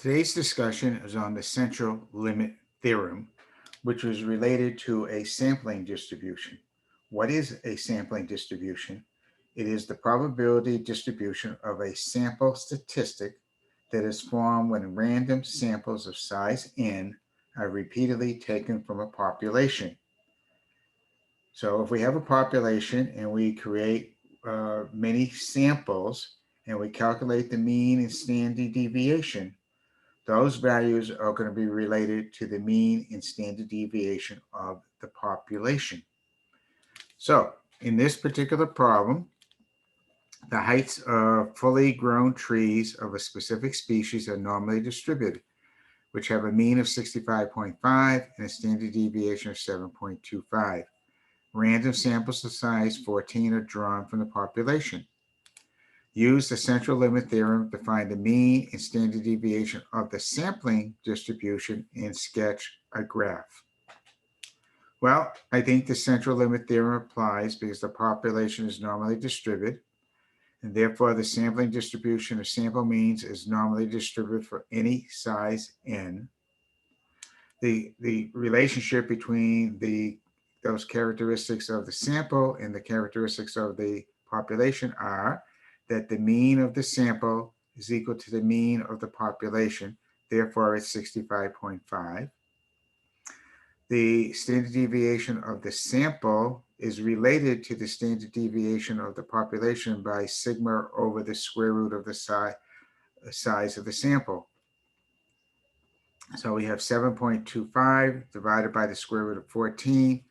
Today's discussion is on the central limit theorem, which was related to a sampling distribution. What is a sampling distribution? It is the probability distribution of a sample statistic that is formed when random samples of size n are repeatedly taken from a population. So if we have a population and we create many samples and we calculate the mean and standard deviation, those values are going to be related to the mean and standard deviation of the population. So in this particular problem, the heights of fully grown trees of a specific species are normally distributed, which have a mean of 65.5 and a standard deviation of 7.25. Random samples of size 14 are drawn from the population. Use the central limit theorem to find the mean and standard deviation of the sampling distribution and sketch a graph. Well, I think the central limit theorem applies because the population is normally distributed, and therefore the sampling distribution of sample means is normally distributed for any size n. The relationship between those characteristics of the sample and the characteristics of the population are that the mean of the sample is equal to the mean of the population, therefore it's 65.5. The standard deviation of the sample is related to the standard deviation of the population by sigma over the square root of the size of the sample. So we have 7.25 divided by the square root of 14,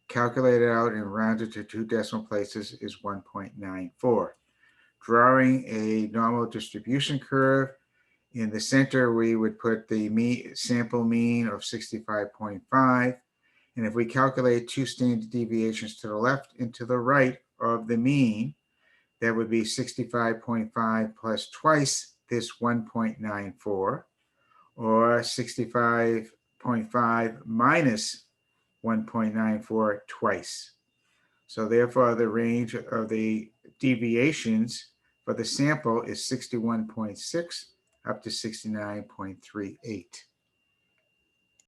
calculated out and rounded to 2 decimal places is 1.94. Drawing a normal distribution curve, in the center we would put the sample mean of 65.5, and if we calculate 2 standard deviations to the left and to the right of the mean, that would be 65.5 plus twice this 1.94, or 65.5 minus 1.94 twice. So therefore the range of the deviations for the sample is 61.6 up to 69.38.